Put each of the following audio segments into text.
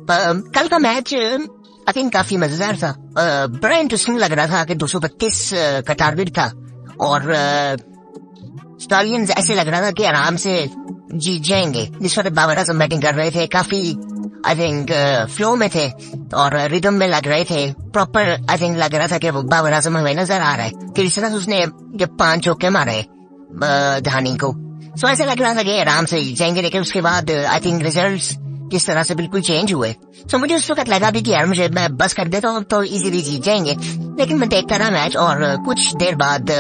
कल का match I think काफी मजेदार था। बड़ा इंटरेस्टिंग लग रहा था कि 232 का टारगेट था और स्टालियंस ऐसे लग रहा था कि आराम से जीत जाएंगे। जिस वक्त बाबर आजम बैटिंग कर रहे थे काफी आई थिंक फ्लो में थे और रिदम में लग रहे थे प्रॉपर। आई थिंक लग रहा था कि वो बाबर आजम हमें नजर आ रहा है कि इस तरह से उसने जब 5 चौके मारे धोनी को, सो ऐसा लग रहा था कि आराम से जाएंगे। लेकिन उसके बाद आई थिंक रिजल्ट्स जिस तरह से बिल्कुल चेंज हुए, सो मुझे उस वक्त लगा भी कि यार मुझे मैं बस कर देता हूँ तो इजीली जीत जाएंगे। लेकिन मैं देखता रहा मैच और कुछ देर बाद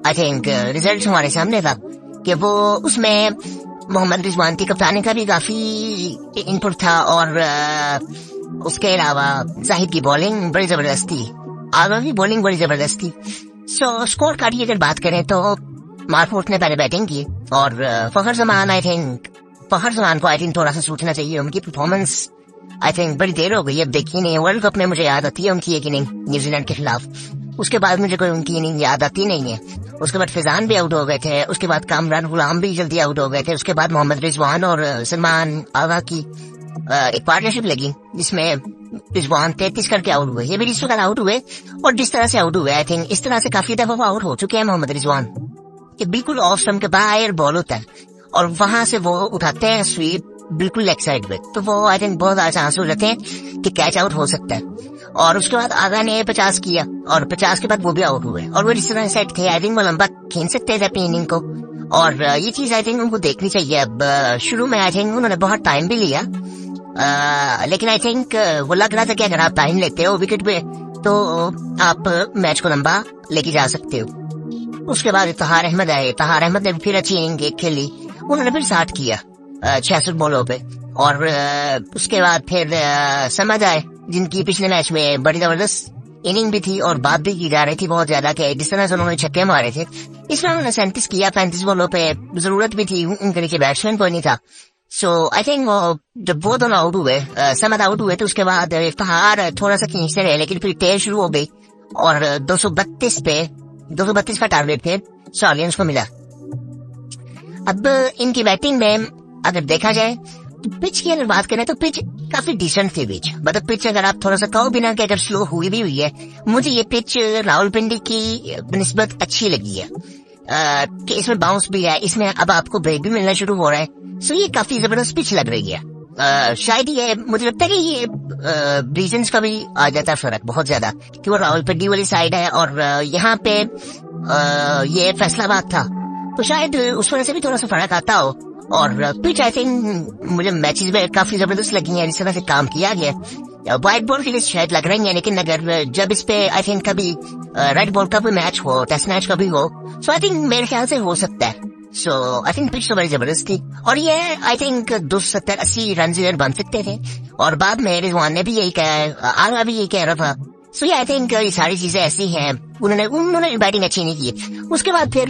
आई थिंक रिजल्ट हमारे सामने था कि वो उसमें मोहम्मद रिजवान की कप्तानी का भी काफी इनपुट था और उसके अलावा जाहिद की बॉलिंग बड़ी जबरदस्त थी, आगा की बॉलिंग बड़ी जबरदस्त थी। सो स्कोर कार्ड की अगर बात करें तो मार्फोर्ट ने पहले बैटिंग की और फखर जमान को आई थिंक थोड़ा सा सोचना चाहिए। उनकी परफॉर्मेंस आई थिंक बड़ी देर हो गई अब देखी नहीं। वर्ल्ड कप में मुझे याद आती है उनकी एक इनिंग न्यूजीलैंड के खिलाफ, उसके बाद मुझे कोई उनकी इनिंग याद आती नहीं है। उसके बाद फिजान भी आउट हो गए थे, उसके बाद कामरान गुलाम भी जल्दी आउट हो गए थे, उसके बाद मोहम्मद रिजवान और सलमान आगा की एक पार्टनरशिप लगी जिसमें रिजवान 33 करके आउट हुए। ये भी जिस वक्त आउट हुए और जिस तरह से आउट हुए आई थिंक इस तरह से काफी दफा वो आउट हो चुके हैं मोहम्मद रिजवान कि बिल्कुल ऑफ स्टंप के बाहर बॉल होता है और वहां से वो उठाते हैं स्वीप बिल्कुल लेग साइड पे, तो वो आई थिंक बहुत आसान हो जाते हैं कि कैच आउट हो सकता है। और उसके बाद आगा ने 50 किया और 50 के बाद वो भी आउट हुए और वो जिस तरह सेट थे आई थिंक वो लंबा खींच सकते थे अपनी इनिंग को और ये चीज आई थिंक उनको देखनी चाहिए। अब शुरू में आई थिंक उन्होंने बहुत टाइम भी लिया लेकिन आई थिंक वो लग रहा था कि अगर आप टाइम लेते हो विकेट पे तो आप मैच को लंबा लेके जा सकते हो। उसके बाद तहार अहमद आए, तहार अहमद ने फिर अच्छी इनिंग खेली, उन्होंने फिर 60 किया 66 बॉलों पे और उसके बाद फिर समझ आए जिनकी पिछले मैच में बड़ी जबरदस्त इनिंग भी थी और बात भी की जा रही थी बहुत ज्यादा कि जिस तरह से उन्होंने छक्के मारे थे। इसमें उन्होंने 37 किया 35 बॉलों पे, जरूरत भी थी, उनके नीचे बैट्समैन कोई नहीं था। सो आई थिंक वो जब वो दोनों आउट हुए समद आउट हुए तो उसके बाद इफ्तिखार थोड़ा सा खींचते रहे लेकिन फिर तेज शुरू हो गई और 232 का टारगेट फिर स्टालियंस को मिला। अब इनकी बैटिंग में अगर देखा जाए तो पिच की अगर बात करें तो पिच काफी डिसेंट थी पिच, मतलब पिच अगर आप थोड़ा सा कहो बिना कि अगर स्लो हुई भी हुई है, मुझे ये पिच रावलपिंडी की निस्बत अच्छी लगी है कि इसमें बाउंस भी है, इसमें अब आपको ब्रेक भी मिलना शुरू हो रहा है। सो ये काफी जबरदस्त पिच लग रही है। शायद ये मुझे लगता है कि ये रीजन्स का भी आ जाता है फर्क बहुत ज्यादा कि वो रावलपिंडी वाली साइड है और यहाँ पे ये फैसलाबाद था तो शायद उस वजह से भी थोड़ा सा फर्क आता हो। और पिच आई थिंक मुझे मैचेस में काफी जबरदस्त लगी है जिस तरह से काम किया गया। व्हाइट बॉल के लिए शायद लग रही है लेकिन अगर जब इस पे आई थिंक कभी रेड बॉल का भी मैच हो, टेस्ट मैच का भी हो, सो आई थिंक मेरे ख्याल से हो सकता है। सो आई थिंक पिच तो बड़ी जबरदस्त थी और ये आई थिंक 270-80 रन बन सकते थे और बाद में रिजवान ने भी यही कहा, आगा भी यही कह रहा था। सो ये आई थिंक ये सारी चीजें ऐसी हैं, उन्होंने बैटिंग अच्छी नहीं की। उसके बाद फिर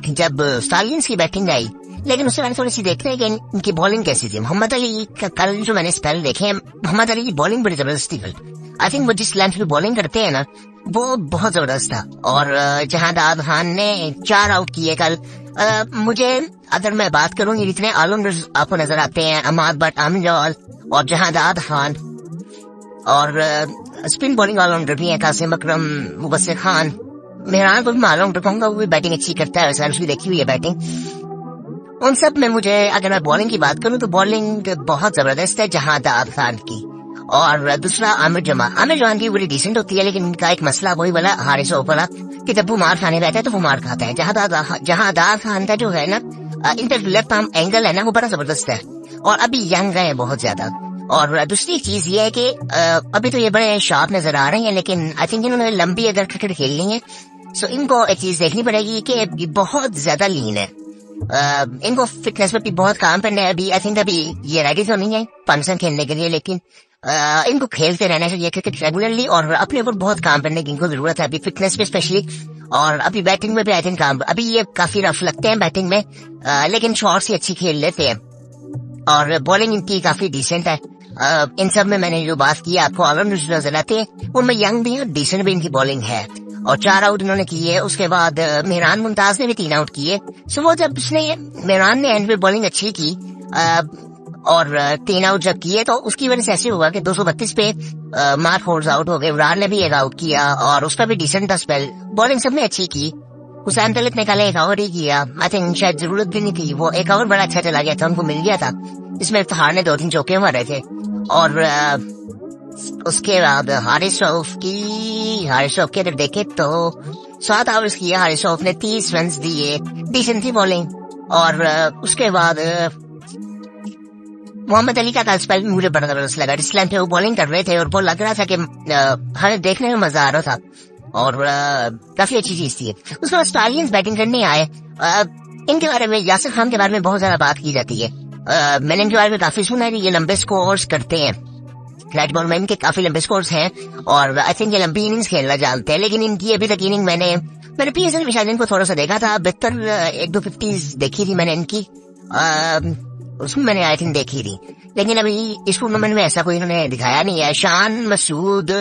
जब स्टालियंस की बैटिंग आई लेकिन उससे मैंने थोड़ी सी देख रहे हैं कि इनकी बॉलिंग कैसी थी। मोहम्मद अली का कल जो मैंने स्पेल देखे, मोहम्मद अली की बॉलिंग बड़ी जबरदस्त थी कल। आई थिंक वो जिस लेंथ पे बॉलिंग करते हैं ना वो बहुत जबरदस्त था और जहांदाद खान ने 4 आउट किए कल। मुझे अगर मैं बात करूँ ये जितने ऑलराउंडर्स आपको नजर आते हैं, अमाद भट्ट, आमिर जवाल और जहांदाद खान और स्पिन बॉलिंग ऑलराउंडर भी है कासिम अकरम, मुबस्सिर खान, मेहरान को भी ऑलराउंडर कहूंगा, वो भी बैटिंग अच्छी करता है, उसकी देखी हुई है बैटिंग। उन सब में मुझे अगर मैं बॉलिंग की बात करूं तो बॉलिंग बहुत जबरदस्त है जहांदाद खान की और दूसरा आमिर जमान की बड़ी डिसेंट होती है लेकिन इनका एक मसला वही वाला हारिस वाला कि जब वो मार खाने रहता है तो वो मार खाता है। जहांदाद खान का जो है ना इंटर लेफ्ट आर्म एंगल है ना वो बड़ा जबरदस्त है और अभी यंग है बहुत ज्यादा। और दूसरी चीज ये है कि अभी तो ये बड़े शार्प नजर आ रहे हैं लेकिन आई थिंक इन्होंने लंबी अगर क्रिकेट खेलनी है सो इनको एक चीज देखनी पड़ेगी कि बहुत ज्यादा लीन है। इनको फिटनेस में भी बहुत काम करना है। अभी आई थिंक अभी ये रेडी तो नहीं है पाकिस्तान खेलने के लिए लेकिन इनको खेलते रहना चाहिए क्रिकेट रेगुलरली और अपने ऊपर बहुत काम करने की इनको जरूरत है अभी फिटनेस में स्पेशली। और अभी बैटिंग में भी आई थिंक काम, अभी ये काफी रफ लगते हैं बैटिंग में लेकिन शॉट्स ही अच्छी खेल लेते हैं और बॉलिंग इनकी काफी डिसेंट है। इन सब में मैंने जो बात की आपको ऑलराउंडर्स नजर आते हैं उनमें यंग भी है, डिसेंट भी इनकी बॉलिंग है और 4 आउट इन्होंने किए। उसके बाद मेहरान मुमताज ने भी 3 आउट किए। सो वो जब उसने मेहरान ने एंड पे बॉलिंग अच्छी की और 3 आउट जब किए तो उसकी वजह से ऐसे हुआ कि 232 पे मार्क होल्ड्स आउट हो गए, विराट ने भी एक आउट किया और उसका भी डिसेंट था स्पेल, बॉलिंग सबने अच्छी की। हुसैन तलत ने कल एक ओवर ही किया, आई थिंक शायद जरूरत भी नहीं थी, वो एक ओवर बड़ा अच्छा चला गया था, उनको मिल गया था। इसमें इफ्तिखार ने 2-3 चौके मारे थे और उसके बाद हारिस रऊफ के अगर देखे तो 7 ओवर्स किया हारिस रऊफ ने, 30 रन दिए, डिसेंट थी बॉलिंग। और उसके बाद मोहम्मद अली का कल स्पेल मुझे बड़ा जबरदस्त लगा, इस्लाम पे वो बॉलिंग कर रहे थे और वो लग रहा था कि हमें देखने में मजा आ रहा था और काफी अच्छी चीज थी। उसके बाद स्टालियंस बैटिंग करने आए, इनके बारे में यासिर खान के बारे में बहुत ज्यादा बात की जाती है, मैंने इनके बारे में काफी सुना है कि ये लंबे स्कोर्स करते हैं, फ्लैट बॉल में इनके काफी लंबे स्कोर्स हैं और आई थिंक ये लंबी इनिंग्स खेलना जानते हैं, लेकिन इनकी अभी तक इनिंग मैंने PSL में शायद इनको थोड़ा सा देखा था, बेहतर 1-2 50s देखी थी मैंने इनकी, उसमें मैंने आई थिंक देखी थी, लेकिन अभी इस टूर्नामेंट में ऐसा कोई इन्होंने दिखाया नहीं है। शान मसूद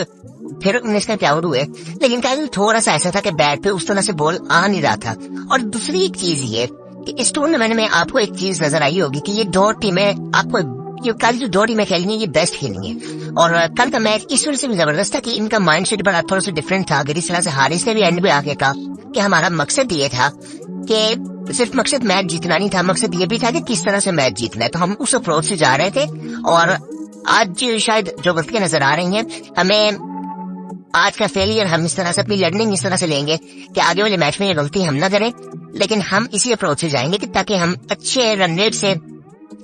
फिर 19 का आउट हुए, लेकिन कल थोड़ा सा ऐसा था कि बैट पे उस तरह से बॉल आ नहीं रहा था। और दूसरी एक चीज ये कि इस टूर्नामेंट में आपको एक चीज नजर आई होगी कि ये 2 टीमें आपको, ये कल जो 2 टीमें खेलेंगी ये बेस्ट खेलेंगी, और कल का मैच इस वजह से भी जबरदस्त था कि इनका माइंडसेट बड़ा थोड़ा सा डिफरेंट था। अगर इस तरह से हारिस ने भी एंड में आके कहा कि हमारा मकसद ये था कि सिर्फ मकसद मैच जीतना नहीं था, मकसद ये भी था कि किस तरह से मैच जीतना है, तो हम उस अप्रोच से जा रहे थे। और आज शायद जो गलतियां नजर आ रही हैं, हमें आज का फेलियर हम इस तरह से, अपनी लर्निंग इस तरह से लेंगे कि आगे वाले मैच में ये गलती हम ना करें, लेकिन हम इसी अप्रोच से जाएंगे कि ताकि हम अच्छे रन रेट से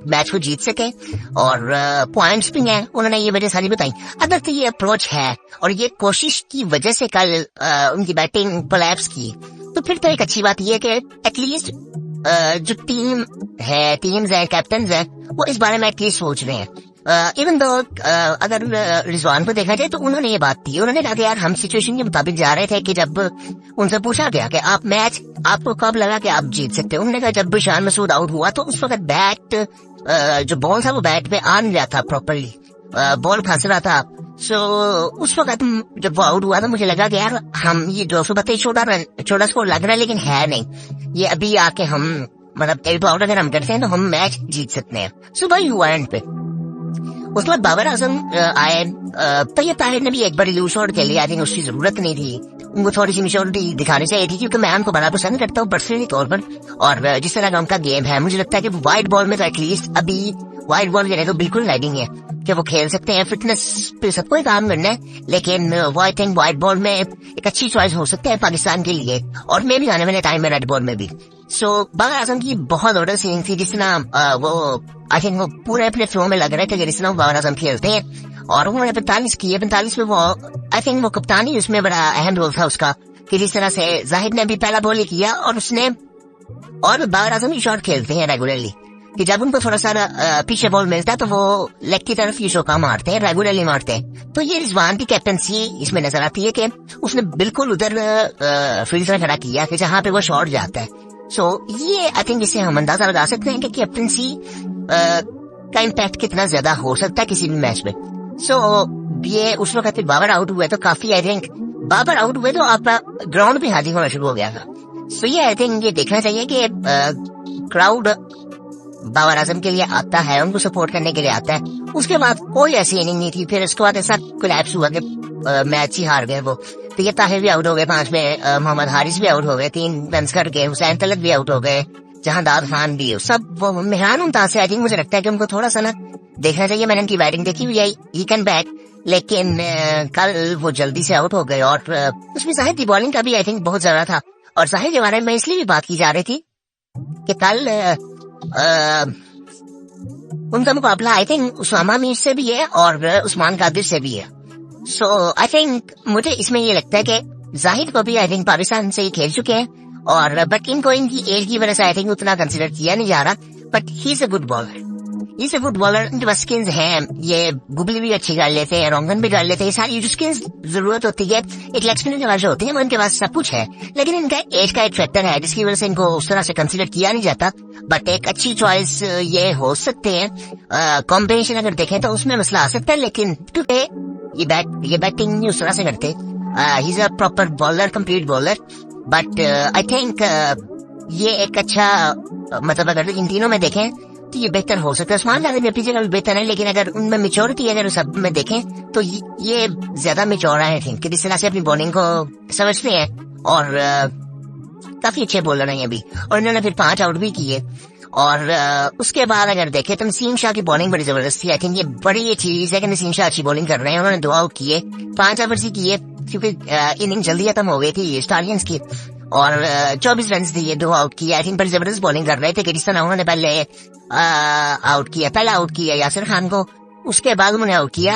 मैच को जीत सके। और पॉइंट्स भी हैं, उन्होंने ये वजह सारी बताई। अगर तो ये अप्रोच है और ये कोशिश की वजह से कल उनकी बैटिंग कोलैप्स की, तो फिर तो एक अच्छी बात ये है कि एटलीस्ट जो टीम्स है, कैप्टन है, वो इस बारे में एटलीस्ट सोच रहे हैं। इवन दो अगर रिजवान को देखा जाए तो उन्होंने ये बात थी, उन्होंने कहा कि यार हम सिचुएशन के मुताबिक जा रहे थे कि जब उनसे पूछा गया कि आप मैच आपको कब लगा कि आप जीत सकते हो, उन्होंने कहा जब शान मसूद आउट हुआ तो उस वक्त बैट जो बॉल था वो बैट पे आ नहीं रहा था प्रॉपरली, बॉल फंस रहा था। सो उस वक्त जब वो आउट हुआ तो मुझे लगा कि यार हम ये 232 छोटा स्कोर लग रहा है लेकिन है नहीं, ये अभी आके हम मतलब एक आउट अगर हम करते हैं तो हम मैच जीत सकते हैं। सो भाई हुआ एंड पे। उसके बाद बाबर आजम आए, तैयब ताहिर ने भी एक बार लूज शॉट खेली, आई थिंक उसकी जरूरत नहीं थी, उनको थोड़ी सी मेच्योरिटी दिखानी चाहिए थी, क्योंकि मैं उनको बड़ा पसंद करता हूँ पर्सनली तौर पर, और जिस तरह का उनका गेम है मुझे लगता है कि वाइड बॉल में तो एटलीस्ट अभी वाइड बॉल के तो बिल्कुल लाइडिंग है कि वो खेल सकते हैं, फिटनेस पे सबको काम करना है, लेकिन वो आई थिंक वाइड बॉल में एक अच्छी चॉइस हो सकता है पाकिस्तान के लिए, और मैं भी आने वाले टाइम में रेड बॉल में भी। सो बाबर आजम की बहुत ऑर्डर सीन थी, जिस तरह वो आई थिंक वो पूरे अपने फ्लो में लग रहे थे जिस तरह बाबर आजम खेलते हैं, और उन्होंने 45 किए, 45 में वो आई थिंक वो कप्तानी उसमें बड़ा अहम रोल था उसका, कि जिस तरह से जाहिद ने भी पहला बॉल किया और उसने, और बाबर आजम ही शॉट खेलते हैं रेगुलरली कि जब उनको थोड़ा सा पीछे बॉल मिलता है तो वो लेग की तरफ ये चौका मारते हैं, रेगुलरली मारते हैं। तो ये रिजवान की कैप्टनसी इसमें नजर आती है कि उसने बिल्कुल उधर फील्ड में खड़ा किया कि जहाँ पे वो शॉट जाता है। सो ये आई थिंक इससे हम अंदाजा लगा सकते हैं कि कैप्टनसी का इम्पैक्ट कितना ज्यादा हो सकता है किसी भी मैच में। सो ये उस वक्त बाबर आउट हुए तो काफी आई थिंक बाबर आउट हुए तो आपका ग्राउंड भी हाजिर होना शुरू हो गया था। सो ये आई थिंक ये देखना चाहिए कि क्राउड बाबर आजम के लिए आता है, उनको सपोर्ट करने के लिए आता है। उसके बाद कोई ऐसी इनिंग नहीं थी, फिर उसके बाद ऐसा कोलैप्स हुआ कि मैच ही हार गए वो। तो ये ताहिर भी आउट हो गए 5 में, मोहम्मद हारिस भी आउट हो गए 3 रन करके, हुसैन तलत भी आउट हो गए, जहांदार खान भी, सब वो मेहरान मुमताज से आई थिंक मुझे लगता है कि उनको थोड़ा सा ना देखना चाहिए। मैंने उनकी बैटिंग देखी हुई है, ही कैन बैट, लेकिन कल वो जल्दी से आउट हो गए। और उसमें जाहिद की बॉलिंग का भी आई थिंक बहुत ज्यादा था, और जाहिद के बारे में इसलिए भी बात की जा रही थी कि कल उनका मुकाबला आई थिंक उसामा मीर से भी है और उस्मान कादिर से भी है। सो आई थिंक मुझे इसमें ये लगता है कि जाहिद को भी आई थिंक पाकिस्तान से ही खेल चुके हैं, और बट इनको इनकी एज की वजह से आई थिंक उतना कंसिडर किया नहीं जा रहा, but he is a good bowler, इस फुटबॉलर इनके पास स्किल्स हैं, ये गुगली भी अच्छी कर लेते हैं, रोंगन भी कर लेते हैं, सारी जो स्किल्स जरूरत होती है एक लेग्समैन के पास जो होती है वो इनके पास सब कुछ है, लेकिन इनका एज का एक फैक्टर है जिसकी वजह से इनको उस तरह से कंसीडर किया नहीं जाता। बट एक अच्छी चॉइस ये हो सकते हैं, कॉम्बिनेशन अगर देखें तो उसमें मसला आ सकता है, लेकिन क्योंकि ये बैटिंग नहीं उस तरह से करते, he is a proper bowler, complete bowler. But I think ये एक अच्छा मतलब अगर इन तीनों में देखें तो ये बेहतर हो सकता है। उस्मान लादेन भी अपनी जगह बेहतर है, लेकिन अगर उनमें मेच्योरिटी अगर सब में देखें तो ये ज्यादा मेच्योर है, आई थिंक, कि जिस तरह से अपनी बॉलिंग को समझते हैं और काफी अच्छे बॉलर हैं अभी। और इन्होंने फिर 5 आउट भी किए। और उसके बाद अगर देखें तो नसीम शाह की बॉलिंग बड़ी जबरदस्त थी। आई थिंक ये बड़ी चीज है कि नसीम शाह अच्छी बॉलिंग कर रहे हैं। उन्होंने 2 आउट किए, 5 ओवर ही किए, क्योंकि इनिंग जल्दी खत्म हो गई थी स्टारियंस की, और 24 रन दिए, 2 आउट किए। आई थिंक बड़ी जबरदस्त बॉलिंग कर रहे थे। किस तरह उन्होंने पहले आउट किया, पहला आउट किया यासिर खान को, उसके बाद उन्होंने आउट किया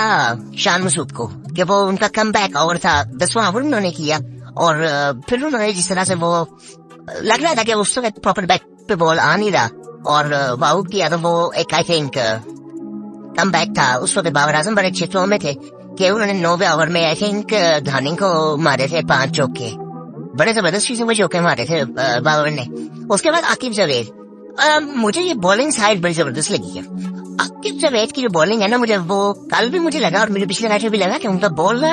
शान मसूद को, कि वो उनका कम बैक ओवर था, 10वां ओवर उन्होंने किया। और फिर उन्होंने जिस तरह से वो लग रहा था कि उस वक्त प्रॉपर बैक पे बॉल आ नहीं रहा, और वो आउट किया, तो वो एक आई थिंक कम बैक था। उस वक्त बाबर आजम बड़े अच्छे फ्लो में थे कि उन्होंने 9वें ओवर में आई थिंक धानी को मारे थे 5 चौके, बड़े जबरदस्त चीजों में चौके मारे थे बाबर ने। उसके बाद आकिब जावेद, मुझे ये बॉलिंग साइड बड़ी जबरदस्त लगी है। आकिब जावेद की जो बॉलिंग है ना, मुझे वो कल भी मुझे लगा और मुझे पिछले मैच में भी लगा कि उनका बॉल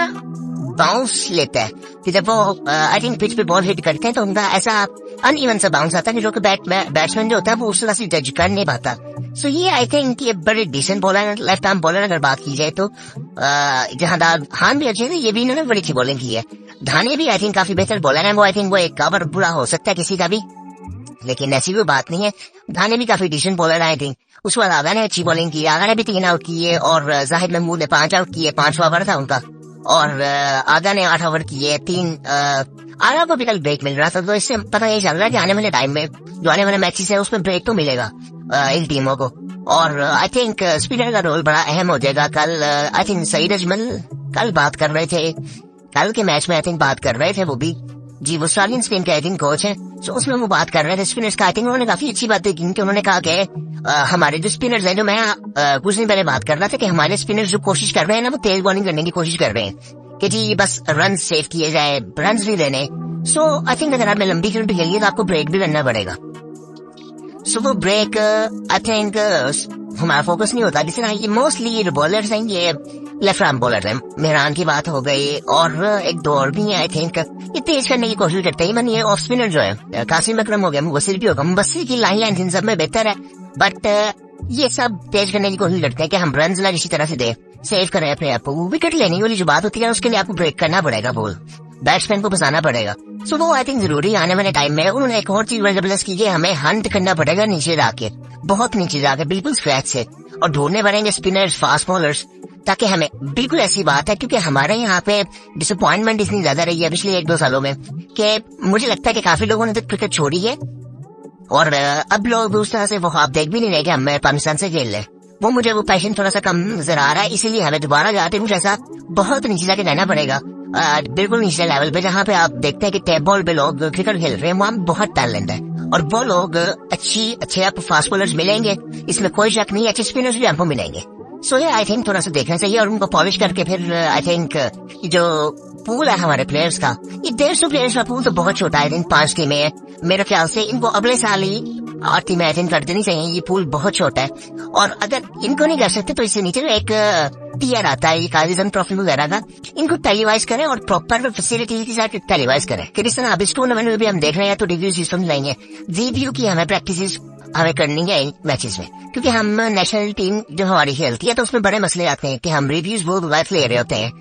बाउंस लेता है, कि जब वो आई थिंक पिच पे बॉल हिट करते हैं तो उनका ऐसा अनइवन सा बाउंस आता है, जो कि बैट्समैन जो होता है वो उस तरह से जज कर नहीं पाता। सो ये आई थिंक ये बड़े decent bowler, left arm bowler अगर बात की जाए तो जहां खान भी अच्छे थे, ये भी इन्होंने बड़ी अच्छी बॉलिंग की है। धाने भी आई थिंक काफी बेहतर बॉलर है। वो आई थिंक वो एक कवर बुरा हो सकता है किसी का भी, लेकिन ऐसी कोई बात नहीं है। धाने भी काफी डिसेंट बॉलर है आई थिंक। उसके बाद आगा ने अच्छी बॉलिंग की, आगा ने भी 3 आउट किए, और जाहिद महमूद ने 5 आउट किए, 5वां ओवर था उनका, और आगा ने 8 ओवर किए, 3 आगा को भी कल ब्रेक मिल रहा था, तो इससे पता यही चल रहा है कि आने वाले टाइम में जो आने वाले मैचेस है उसमें ब्रेक तो मिलेगा इन टीमों को। और आई थिंक स्पिनर का रोल बड़ा अहम हो जाएगा कल। आई थिंक सईद अजमल कल बात कर रहे थे, कल के मैच में आई थिंक बात कर रहे थे वो भी, जी वो स्टालियन स्पिन के आई थिंक कोच है, तो उसमें वो बात कर रहे थे स्पिनर्स का। आई थिंक उन्होंने काफी अच्छी बातें की, कि उन्होंने कहा कि हमारे जो स्पिनर्स हैं, जो मैं कुछ दिन पहले बात कर रहा था कि हमारे स्पिनर्स जो कोशिश कर रहे हैं ना, वो तेज बॉलिंग करने की कोशिश कर रहे हैं कि जी बस रन सेव किए जाए, रन नहीं देने। सो आई थिंक अगर आपने लंबी क्रिकेट खेली है तो आपको ब्रेक भी करना पड़ेगा। सो वो ब्रेक आई थिंक हमारा फोकस नहीं होता। जिस तरह ये मोस्टली बॉलर्स हैं, ये लेफ्ट आर्म बॉलर है, मेहरान की बात हो गई, और एक 2 और भी है आई थिंक, ये तेज करने की कोशिश करते हैं। मन ये ऑफ स्पिनर जो है, कासिम अकरम हो गया, मुबस्सिर भी होगा, मुबस्सिर की लाइन इन सब में बेहतर है, बट ये सब तेज करने की कोशिश करते हैं कि हम रन इसी तरह से दे, सेव करें अपने आप को। विकेट लेने वाली जो बात होती है उसके लिए आपको ब्रेक करना पड़ेगा, बॉल बैट्समैन को फंसाना पड़ेगा। सो वो आई थिंक जरूरी आने वाले टाइम में। उन्होंने एक और चीज जबरदस्त की, हमें हंट करना पड़ेगा नीचे जाके, बहुत नीचे जाके, बिल्कुल स्क्रैच से, और ढूंढने पड़ेंगे स्पिनर्स, फास्ट बॉलर्स, ताकि हमें बिल्कुल ऐसी बात है, क्योंकि हमारे यहाँ पे डिसअपॉइंटमेंट इतनी ज्यादा रही है पिछले 1-2 सालों में कि मुझे लगता है कि काफी लोगों ने तो क्रिकेट छोड़ी है, और अब लोग उस तरह से वो ख्वाब देख भी नहीं रहे कि हम पाकिस्तान से खेल लें। वो मुझे वो पैशन थोड़ा सा कम नजर आ रहा है, इसीलिए हमें दोबारा जाते कुछ ऐसा बहुत नीचे जाके रहना पड़ेगा, बिल्कुल नीचे लेवल पे, जहाँ पे आप देखते हैं कि टैप बॉल पे लोग क्रिकेट खेल रहे हैं, वहाँ बहुत टैलेंट है, और वो लोग अच्छे आपको फास्ट बॉलर्स मिलेंगे, इसमें कोई शक नहीं, अच्छे स्पिनर्स भी आपको मिलेंगे। सो ये आई थिंक थोड़ा सा देखना चाहिए, और उनको पॉलिश करके फिर आई थिंक जो पूल है हमारे प्लेयर्स का, ये 150 प्लेयर्स का पूल तो बहुत छोटा है, 5 टीमें हैं मेरे ख्याल से, इनको अगले साल ही 8 टीमें आई थिंक कर देनी चाहिए। ये पूल बहुत छोटा है, और अगर इनको नहीं कर सकते तो इससे नीचे एक टीयर आता है, ये काजिजन ट्रॉफी वगैरह का, इनको टेलीवाइज करें और प्रॉपर फैसिलिटीज के साथ टेलीवाइज करें, कि जिस तरह अब इस टूर्नामेंट में भी हम देख रहे हैं, तो रिव्यू सिस्टम लाएंगे, रिव्यू की हमें प्रैक्टिस हमें करनी है मैचेस में, क्योंकि हम नेशनल टीम जो हमारी खेलती है तो उसमें बड़े मसले आते हैं कि हम रिव्यूज बहुत गलत ले रहे होते हैं,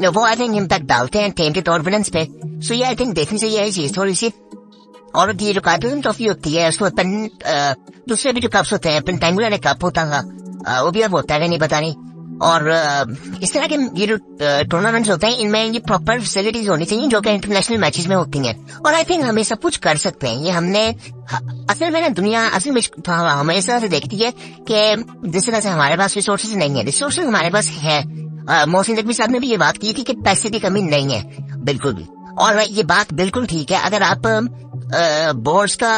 वो आई थिंक इम्पैक्ट डालते हैं टीम के कॉन्फिडेंस पे। सो ये आई थिंक देखनी चाहिए ये चीज थोड़ी सी। और ये जो कार्टून ट्रॉफी होती है उसको दूसरे भी जो कप्स होते हैं, पेंटेंगुलर कप होता था, वो भी अब होता है नहीं पता नहीं। और इस तरह के ये जो टूर्नामेंट्स होते हैं, इनमें ये प्रॉपर फैसिलिटीज होनी चाहिए जो कि इंटरनेशनल मैचेस में होती हैं, और आई थिंक हम ये सब कुछ कर सकते हैं। ये हमने असल में ना दुनिया असल में हमेशा से देखती है कि जिस तरह से हमारे पास रिसोर्सेज नहीं है, रिसोर्सेज हमारे पास है। मोहसिन नकवी साहब ने भी ये बात की थी कि पैसे की कमी नहीं है बिल्कुल भी, और ये बात बिल्कुल ठीक है। अगर आप बोर्ड्स का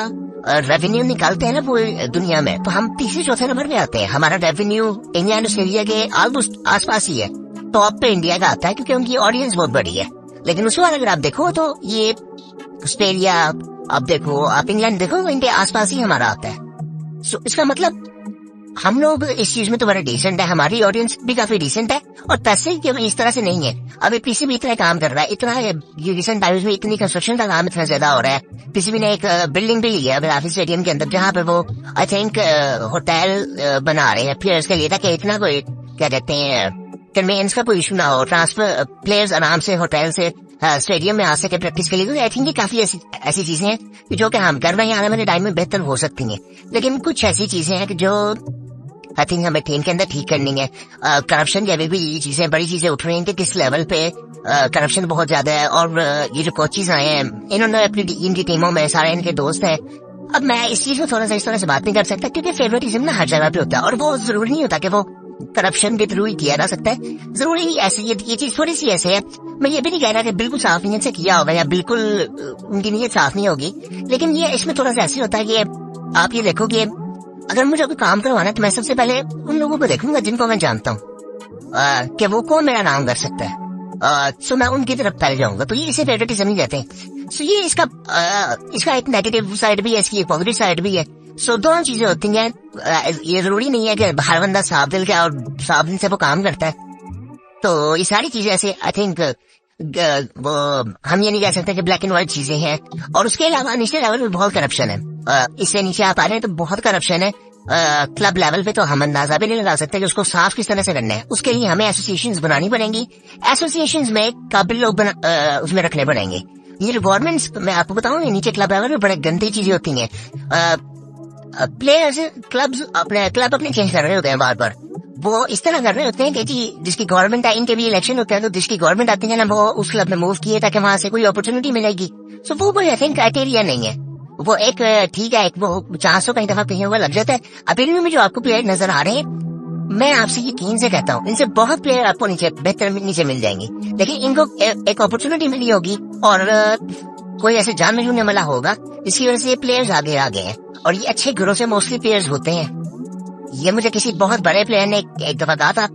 रेवेन्यू निकालते हैं ना पूरी दुनिया में, तो हम 3-4 नंबर पे आते हैं। हमारा रेवेन्यू इंग्लैंड ऑस्ट्रेलिया के ऑलमोस्ट आसपास ही है, टॉप पे इंडिया का आता है क्योंकि उनकी ऑडियंस बहुत बड़ी है। लेकिन उसके बाद अगर आप देखो तो ये ऑस्ट्रेलिया, आप देखो, आप इंग्लैंड देखो, इनके आसपास ही हमारा आता है। सो इसका मतलब हम लोग इस चीज में तो बड़ा डिसेंट है, हमारी ऑडियंस भी काफी डिसेंट है, और पैसे की इस तरह से नहीं है। अभी पीसीबी इतना काम कर रहा है, इतना ये रिसेंट टाइम्स में इतनी कंस्ट्रक्शन का काम इतना ज्यादा हो रहा है। पीसीबी ने एक बिल्डिंग भी ली है राफी स्टेडियम के अंदर, जहाँ पे वो आई थिंक होटल बना रहे हैं प्लेयर्स के लिए, ताकि इतना कोई क्या कहते हैं कन्वेंस का कोई इशू ना हो, ट्रांसफर प्लेयर्स आराम से होटल से स्टेडियम में आ सके प्रैक्टिस के लिए। आई थिंक ये काफी ऐसी चीजें हैं जो कि हम कर रहे हैं, आने वाले टाइम में बेहतर हो सकती हैं। लेकिन कुछ ऐसी चीजें हैं जो आई थिंक हमें टीम के अंदर ठीक करनी है। करप्शन जब भी ये चीजें बड़ी चीजें उठ रही हैं कि किस लेवल पे करप्शन बहुत ज्यादा है, और ये जो कोचेज आए हैं इन्होंने अपनी इनकी टीमों में सारे इनके दोस्त हैं। अब मैं इस चीज में थोड़ा सा इस तरह से बात नहीं कर सकता, क्योंकि फेवरेटिज्म ना हर जगह पे होता है, और वो जरूरी नहीं होता कि वो करप्शन के थ्रू ही किया जा सकता है। जरूरी ही ऐसे ये चीज थोड़ी सी ऐसे है। मैं ये भी नहीं कह रहा कि बिल्कुल साफ नीयत से किया होगा या बिल्कुल उनकी नीयत साफ नहीं होगी, लेकिन ये इसमें थोड़ा सा ऐसे होता है कि आप ये देखो कि अगर मुझे कोई काम करवाना तो मैं सबसे पहले उन लोगों को देखूंगा जिनको मैं जानता हूँ कि वो कौन मेरा नाम कर सकता है। सो मैं उनकी तरफ पहले जाऊंगा, तो ये इसे फेवरेटिज्म नहीं कहते हैं। सो ये इसका एक नेगेटिव साइड भी है, इसकी एक पॉजिटिव साइड भी है। सो दोनों चीजें होती हैं। ये जरूरी नहीं है कि हर बंदा साफ दिल का और साफ दिल से वो काम करता है। तो ये सारी चीजें ऐसे आई थिंक वो हम ये नहीं कह सकते कि ब्लैक एंड व्हाइट चीजें हैं। और उसके अलावा नीचे लेवल पे बहुत करप्शन है। इससे नीचे आप आ रहे हैं तो बहुत करप्शन है। क्लब लेवल पे तो हम अंदाजा भी नहीं लगा सकते कि उसको साफ किस तरह से करना है। उसके लिए हमें एसोसिएशंस बनानी पड़ेंगी। एसोसिएशंस में काबिल लोग उसमें रखने पड़ेंगे। ये गवर्नमेंट्स मैं आपको बताऊं, नीचे क्लब लेवल पे बड़े गंदी चीजें होती हैं। प्लेयर्स क्लब अपने चेंज कर रहे होते हैं बार बार। वो इस तरह कर रहे होते हैं कि जी जिसकी गवर्नमेंट है, इनके भी इलेक्शन होते हैं, तो जिसकी गवर्नमेंट आती है ना वो उस क्लब में मूव किए ताकि वहां से कोई अपॉर्चुनिटी मिलेगी। सो वो कोई आई थिंक क्राइटेरिया नहीं है। वो एक ठीक है, एक वो चांस कई दफा कहीं हुआ लग जाता है। अभी में जो आपको प्लेयर नजर आ रहे हैं, मैं आपसे यकीन से कहता हूँ इनसे बहुत प्लेयर आपको बेहतर नीचे मिल जाएंगे, लेकिन इनको एक अपॉर्चुनिटी मिली होगी और कोई ऐसे जान में मिला होगा, इसकी वजह से ये प्लेयर्स आगे आ गए हैं। और ये अच्छे घरों से मोस्टली प्लेयर्स होते हैं। ये मुझे किसी बहुत बड़े प्लेयर ने एक दफा कहा था,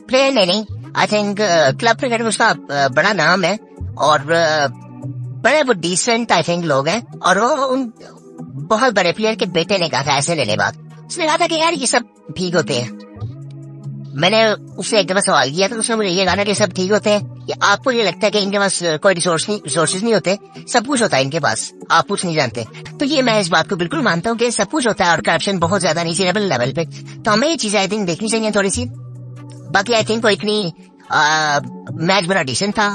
प्लेयर ने नहीं, आई थिंक क्लब क्रिकेट में उसका बड़ा नाम है और बड़े वो डिसेंट आई थिंक लोग हैं। और वो उन बहुत बड़े प्लेयर के बेटे ने कहा था ऐसे लेने बाद, उसने कहा था कि यार ये सब ठीक होते हैं। मैंने उससे एक दफा सवाल किया तो उसने मुझे ये कहा कि सब ठीक होते हैं, कि आपको ये लगता है कि इनके पास कोई रिसोर्सेज नहीं होते, सब कुछ होता है इनके पास, आप कुछ नहीं जानते। तो ये मैं इस बात को बिल्कुल मानता हूँ कि सब कुछ होता है और करप्शन बहुत ज्यादा नीचे लेवल पे। तो हमें ये चीजें आई थिंक देखनी चाहिए थोड़ी सी। बाकी आई थिंक वो इतनी मैच बड़ा डिसेंट था।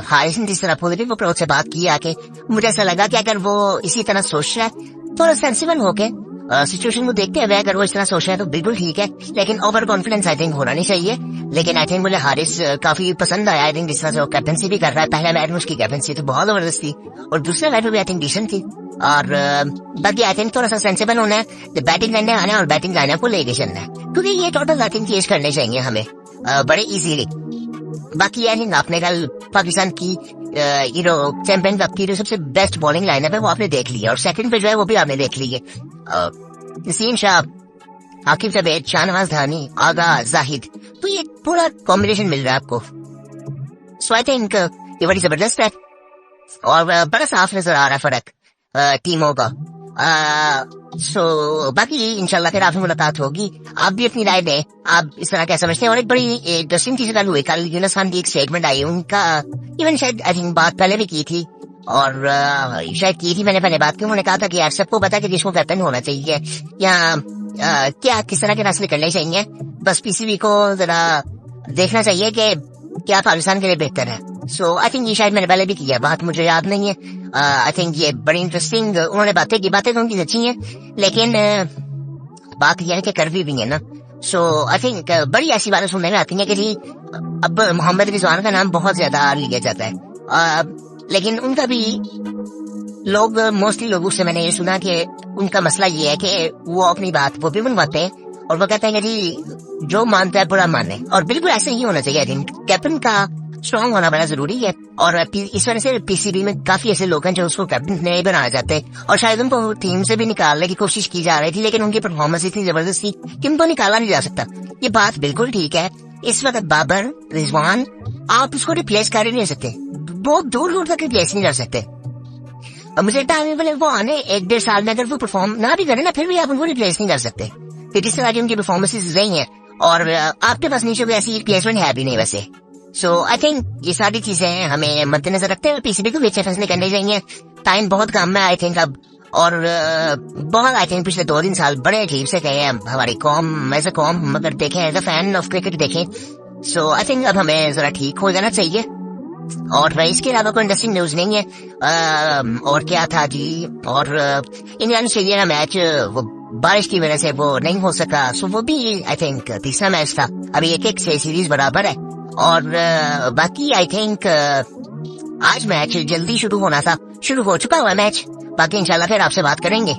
हारिस ने जिस तरह पॉजिटिव अप्रोच से बात की आके, मुझे ऐसा लगा कि अगर वो इसी तरह सोच रहा है, थोड़ा सेंसिबल होके सिचुएशन को देखते हुए अगर वो इस तरह सोच रहा है तो बिल्कुल ठीक है, लेकिन ओवर कॉन्फिडेंस आई थिंक होना नहीं चाहिए। लेकिन आई थिंक मुझे हारिस काफी पसंद आया। आई थिंक जिस तरह से वो कैप्टनसी भी कर रहा है, पहले मैच में उसकी कैप्टनसी तो बहुत जबरदस्त थी और दूसरे मैच में भी आई थिंक डिसेंट थी। और बाकी आई थिंक थोड़ा सा सेंसिबल होना है, बैटिंग करने आना है और बैटिंग लाइनअप को लेके चलना है, क्योंकि ये टोटल आई थिंक चेंज करने चाहिए हमें बड़े इजीली। बाकी आई थिंक आपने कल पाकिस्तान की चैंपियन कप की जो सबसे बेस्ट बॉलिंग लाइनअप है वो आपने देख ली है, और सेकंड पे जो है वो भी आपने देख ली है। नसीम शाह, आकिब जवेद, शाहनवाज धानी, आगा, जाहिद, तो ये पूरा कॉम्बिनेशन मिल रहा है आपको। सो आई थिंक ये बड़ी जबरदस्त है और बड़ा साफ नजर आ रहा है फर्क टीमों का। सो बाकी इंशाल्लाह फिर आपसे मुलाकात होगी। आप भी अपनी राय दें, आप इस तरह क्या समझते हैं। और एक बड़ी इंटरेस्टिंग चीज कल हुई, कल यूनुस खान की एक स्टेटमेंट आई, उनका इवन शायद आई थिंक बात पहले भी की थी और शायद की थी मैंने पहले बात की। उन्होंने कहा था कि यार सबको पता है कि जिसको कैप्टन होना चाहिए या क्या किस तरह के फैसले करने चाहिए, बस पीसीबी को जरा देखना चाहिए कि क्या पाकिस्तान के लिए बेहतर है। सो आई थिंक ये शायद मैंने पहले भी किया, बात मुझे याद नहीं है। आई थिंक ये बड़ी इंटरेस्टिंग उन्होंने बातें की, बातें तो उनकी अच्छी हैं, लेकिन बात यह है कि कर भी है ना। सो आई थिंक बड़ी ऐसी बातें सुनने में आती हैं कि जी अब मोहम्मद रिजवान का नाम बहुत ज्यादा लिया जाता है, लेकिन उनका भी लोग मोस्टली लोगों से मैंने ये सुना कि उनका मसला ये है कि वो अपनी बात वो भी मनवाते हैं और वो कहते हैं कि जी जो मानता है बुरा माने, और बिल्कुल ऐसे ही होना चाहिए। आई थिंक कैप्टन का स्ट्रॉन्ग होना बड़ा जरूरी है और इस वजह से पीसीबी में काफी ऐसे लोग हैं जो उसको कैप्टन नहीं बनाना चाहते और शायद उनको टीम से भी निकालने की कोशिश की जा रही थी, लेकिन उनकी परफॉर्मेंस इतनी जबरदस्त थी कि उनको निकाला नहीं जा सकता। ये बात बिल्कुल ठीक है। इस वक्त बाबर, रिजवान, आप उसको रिप्लेस कर ही नहीं सकते, बहुत दूर दूर तक रिप्लेस नहीं कर सकते। और मुझे लगता है वो आने 1-1.5 साल में अगर वो परफॉर्म ना भी करे ना, फिर भी आप उनको रिप्लेस नहीं कर सकते। कि जिस तरह की उनकी परफॉर्मेंसेज रही हैं, और आपके पास नीचे कोई ऐसी प्लेसमेंट है भी नहीं वैसे। सो आई थिंक ये सारी चीजें हमें मद्देनजर रखते हुए पीसीबी को भी अच्छे फैसले करने चाहिए। टाइम बहुत कम है आई थिंक अब, और बहुत आई थिंक पिछले 2-3 साल बड़े अजीब से गए हैं हमारी कौम, एज ए कौम अगर देखें, as a fan of cricket देखें। सो आई थिंक अब हमें जरा ठीक हो जाना चाहिए। और भाई इसके अलावा कोई इंटरेस्टिंग न्यूज नहीं है। और क्या था जी, और इंडियन ऑस्ट्रेलिया का मैच वो बारिश की वजह से वो नहीं हो सका, सो वो भी आई थिंक तीसरा मैच था। अभी 1-1 से सीरीज बराबर है। और बाकी आई थिंक आज मैच जल्दी शुरू होना था, शुरू हो चुका हुआ मैच। बाकी इंशाल्लाह फिर आपसे बात करेंगे।